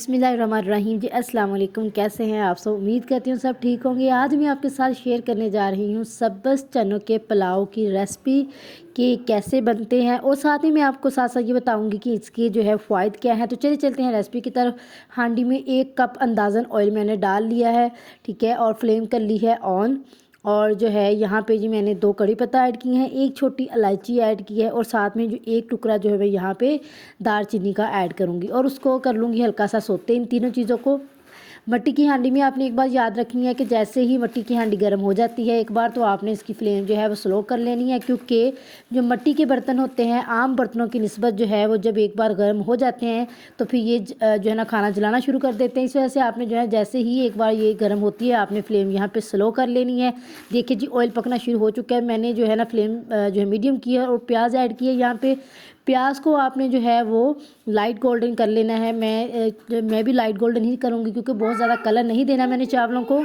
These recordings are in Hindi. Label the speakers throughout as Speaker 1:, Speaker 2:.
Speaker 1: बिस्मिल्लाहिर्रहमानिर्रहीम जी। अस्सलाम वालेकुम। कैसे हैं आप सब? उम्मीद करती हूँ सब ठीक होंगे। आज मैं आपके साथ शेयर करने जा रही हूँ सब्ज़ चनों के पुलाव की रेसिपी कि कैसे बनते हैं, और साथ ही मैं आपको साथ साथ ये बताऊँगी कि इसके जो है फ़ायदे क्या हैं। तो चलिए चलते हैं रेसिपी की तरफ। हांडी में 1 कप अंदाज़न ऑयल मैंने डाल लिया है, ठीक है, और फ्लेम कर ली है ऑन। और जो है यहाँ पे जी मैंने 2 कड़ी पत्ता ऐड किए हैं, 1 छोटी इलायची ऐड की है, और साथ में जो 1 टुकड़ा जो है मैं यहाँ पे दालचीनी का ऐड करूँगी, और उसको कर लूँगी हल्का सा सोते इन तीनों चीज़ों को। मट्टी की हांडी में आपने एक बात याद रखनी है कि जैसे ही मट्टी की हांडी गर्म हो जाती है एक बार, तो आपने इसकी फ्लेम जो है वो स्लो कर लेनी है, क्योंकि जो मट्टी के बर्तन होते हैं आम बर्तनों की निस्बत जो है वो जब एक बार गर्म हो जाते हैं तो फिर ये जो है ना खाना जलाना शुरू कर देते हैं। इस वजह से आपने जो है जैसे ही एक बार ये गर्म होती है आपने फ्लेम यहाँ पे स्लो कर लेनी है। देखिए जी ऑयल पकना शुरू हो चुका है। मैंने जो है ना फ्लेम जो है मीडियम की है, और प्याज ऐड की है यहाँ पे। प्याज को आपने जो है वो लाइट गोल्डन कर लेना है। मैं भी लाइट गोल्डन ही करूँगी, क्योंकि बहुत ज़्यादा कलर नहीं देना मैंने चावलों को।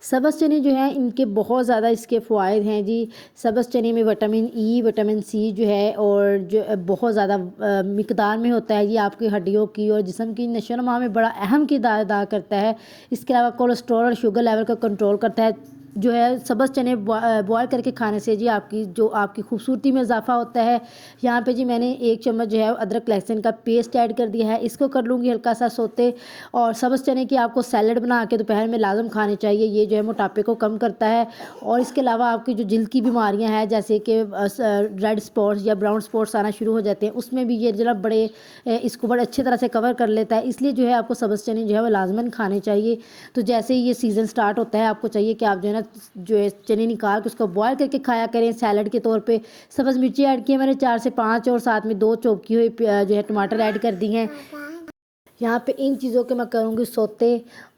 Speaker 1: सब्ज़ चने जो हैं इनके बहुत ज़्यादा इसके फ़वाइद हैं जी। सब्ज़ चने में विटामिन ई, विटामिन सी जो है, और जो बहुत ज़्यादा मिकदार में होता है। ये आपकी हड्डियों की और जिस्म की नशो-नुमा में बड़ा अहम किरदार अदा करता है। इसके अलावा कोलेस्ट्रॉल और शुगर लेवल को कंट्रोल करता है। जो है सब्ज़ चने बॉयल करके खाने से जी आपकी खूबसूरती में इजाफा होता है। यहाँ पे जी मैंने 1 चम्मच जो है अदरक लहसुन का पेस्ट ऐड कर दिया है। इसको कर लूँगी हल्का सा सोते। और सब्ज़ चने की आपको सैलड बना के दोपहर में लाजम खाने चाहिए। ये जो है मोटापे को कम करता है। और इसके अलावा आपकी जो जिल्द की बीमारियां हैं, जैसे कि रेड स्पॉट्स या ब्राउन स्पॉट्स आना शुरू हो जाते हैं, उसमें भी ये जरा इसको बड़े अच्छी तरह से कवर कर लेता है। इसलिए जो है आपको सब्ज़ चने जो है वो लाजमन खाने चाहिए। तो जैसे ही ये सीज़न स्टार्ट होता है आपको चाहिए कि आप जो है ना जो है चने निकाल के उसको बॉयल करके खाया करें सैलड के तौर पे। सब्ज़ मिर्ची ऐड की है मैंने 4 से 5, और साथ में 2 चॉप की हुई जो है टमाटर ऐड कर दी हैं। यहाँ पे इन चीज़ों के मैं करूँगी सोते,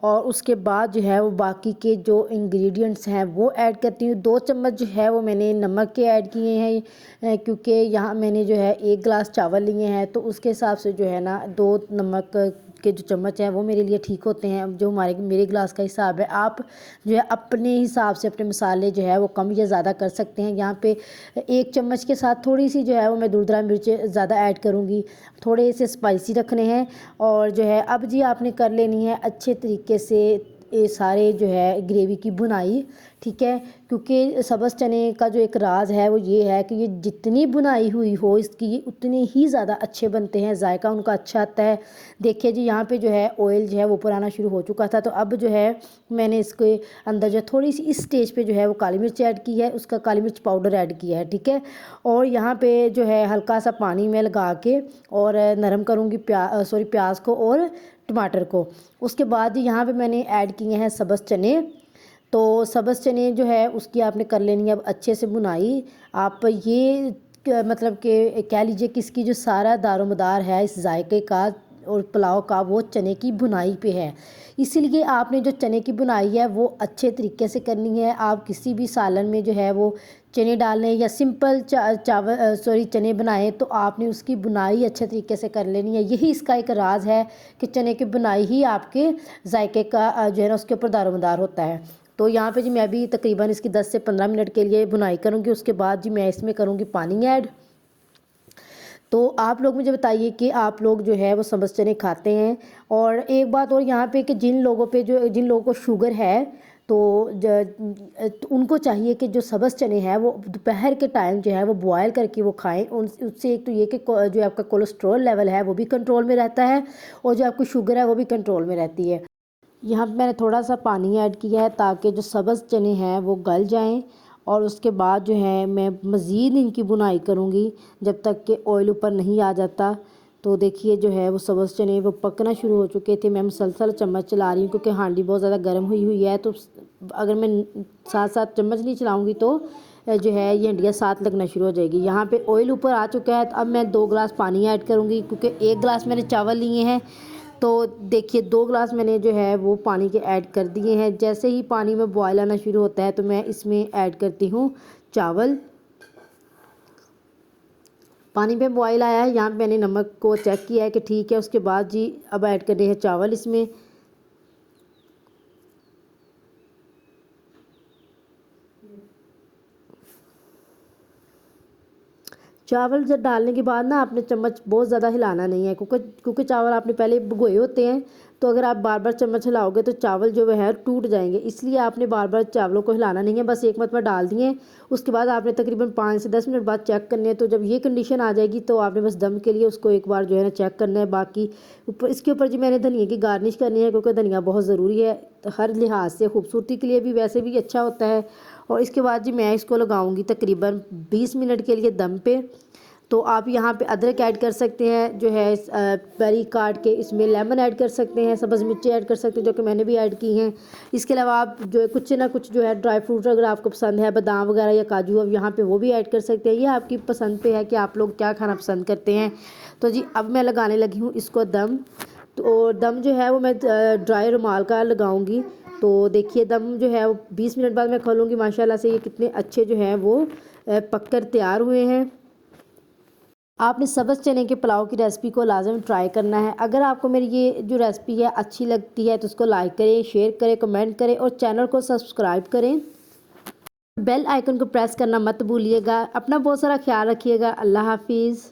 Speaker 1: और उसके बाद जो है वो बाकी के जो इंग्रेडिएंट्स हैं वो ऐड करती हूँ। 2 चम्मच जो है वो मैंने नमक के ऐड किए हैं, क्योंकि यहाँ मैंने जो है 1 गिलास चावल लिए हैं, तो उसके हिसाब से जो है ना 2 नमक के जो चम्मच हैं वो मेरे लिए ठीक होते हैं। जो मेरे गिलास का हिसाब है, आप जो है अपने हिसाब से अपने मसाले जो है वो कम या ज़्यादा कर सकते हैं। यहाँ पे 1 चम्मच के साथ थोड़ी सी जो है वो मैं दुर्दरा मिर्च ज़्यादा ऐड करूँगी, थोड़े से स्पाइसी रखने हैं। और जो है अब जी आपने कर लेनी है अच्छे तरीके से ये सारे जो है ग्रेवी की बुनाई, ठीक है, क्योंकि सब्ज़ चने का जो एक राज है वो ये है कि ये जितनी बुनाई हुई हो इसकी उतने ही ज़्यादा अच्छे बनते हैं, जायका उनका अच्छा आता है। देखिए जी यहाँ पे जो है ऑयल जो है वो ऊपर आना शुरू हो चुका था, तो अब जो है मैंने इसके अंदर जो थोड़ी सी इस स्टेज पे जो है वो काली मिर्च ऐड की है, उसका काली मिर्च पाउडर ऐड किया है, ठीक है। और यहाँ पे जो है हल्का सा पानी में लगा के और नरम करूँगी प्याज को और टमाटर को। उसके बाद यहाँ पे मैंने ऐड किए हैं सब्ज़ चने। तो सब्ज़ चने जो है उसकी आपने कर लेनी है अब अच्छे से बुनाई। आप ये मतलब कि कह लीजिए कि इसकी जो सारा दारोमदार है इस जायके का और पुलाव का, वो चने की बुनाई पे है। इसीलिए आपने जो चने की बुनाई है वो अच्छे तरीके से करनी है। आप किसी भी सालन में जो है वो चने डालने या सिंपल चने बनाएं तो आपने उसकी बुनाई अच्छे तरीके से कर लेनी है। यही इसका एक राज है कि चने की बुनाई ही आपके जायके का जो है ना उसके ऊपर दारोमदार होता है। तो यहाँ पे जी मैं भी तकरीबन इसकी 10 से 15 मिनट के लिए बुनाई करूँगी। उसके बाद जी मैं इसमें करूँगी पानी ऐड। तो आप लोग मुझे बताइए कि आप लोग जो है वो सब्ज़ चने खाते हैं। और एक बात और यहाँ पे कि जिन लोगों को शुगर है, तो उनको चाहिए कि जो सब्ज़ चने हैं वो दोपहर के टाइम जो है वो बॉयल करके वो खाएं। उससे एक तो ये कि जो आपका कोलेस्ट्रॉल लेवल है वो भी कंट्रोल में रहता है, और जो आपकी शुगर है वो भी कंट्रोल में रहती है। यहाँ पे मैंने थोड़ा सा पानी ऐड किया है ताकि जो सब्ज़ चने हैं वो गल जाएं। और उसके बाद जो है मैं मज़ीद इनकी बुनाई करूँगी जब तक कि ऑयल ऊपर नहीं आ जाता। तो देखिए जो है वो सब्ज़ चने वो पकना शुरू हो चुके थे। मैं मुसलसल चम्मच चला रही हूँ क्योंकि हांडी बहुत ज़्यादा गर्म हुई है, तो अगर मैं साथ साथ चम्मच नहीं चलाऊँगी तो जो है ये हंडिया साथ लगना शुरू हो जाएगी। यहाँ पे ऑयल ऊपर आ चुका है, तो अब मैं 2 गिलास पानी ऐड करूँगी, क्योंकि 1 गिलास मैंने चावल लिए हैं। तो देखिए 2 गिलास मैंने जो है वो पानी के ऐड कर दिए हैं। जैसे ही पानी में बॉयल आना शुरू होता है तो मैं इसमें ऐड करती हूँ चावल। पानी में बॉयल आया है, यहाँ पे मैंने नमक को चेक किया है कि ठीक है। उसके बाद जी अब ऐड कर रहे हैं चावल इसमें। चावल जब डालने के बाद ना आपने चम्मच बहुत ज़्यादा हिलाना नहीं है, क्योंकि चावल आपने पहले भिगोए होते हैं, तो अगर आप बार बार चम्मच हिलाओगे तो चावल जो है टूट जाएंगे। इसलिए आपने बार बार चावलों को हिलाना नहीं है, बस एक मरतबा डाल दिए। उसके बाद आपने तकरीबन 5 से 10 मिनट बाद चेक करने हैं। तो जब ये कंडीशन आ जाएगी तो आपने बस दम के लिए उसको एक बार जो है ना चेक करना है। बाकी ऊपर इसके ऊपर जी मैंने धनिया की गार्निश करनी है, क्योंकि धनिया बहुत ज़रूरी है, तो हर लिहाज से खूबसूरती के लिए भी वैसे भी अच्छा होता है। और इसके बाद जी मैं इसको लगाऊंगी तकरीबन 20 मिनट के लिए दम पे। तो आप यहाँ पे अदरक ऐड कर सकते हैं, जो है बारीक काट के, इसमें लेमन ऐड कर सकते हैं, सब्ज़ मिर्ची ऐड कर सकते हैं, जो कि मैंने भी ऐड की हैं। इसके अलावा आप जो है कुछ ना कुछ जो है ड्राई फ्रूट अगर आपको पसंद है, बादाम वगैरह या काजू, अब यहाँ पे वो भी ऐड कर सकते हैं। ये आपकी पसंद पे है कि आप लोग क्या खाना पसंद करते हैं। तो जी अब मैं लगाने लगी हूँ इसको दम। तो दम जो है वो मैं ड्राई रुमाल का लगाऊंगी। तो देखिए दम जो है वो 20 मिनट बाद मैं खोलूँगी। माशाल्लाह से ये कितने अच्छे जो हैं वो पककर तैयार हुए हैं। आपने सब्ज़ चने के पुलाव की रेसिपी को लाजम ट्राई करना है। अगर आपको मेरी ये जो रेसिपी है अच्छी लगती है तो उसको लाइक करें, शेयर करें, कमेंट करें और चैनल को सब्सक्राइब करें। बेल आइकन को प्रेस करना मत भूलिएगा। अपना बहुत सारा ख्याल रखिएगा। अल्लाह हाफिज़।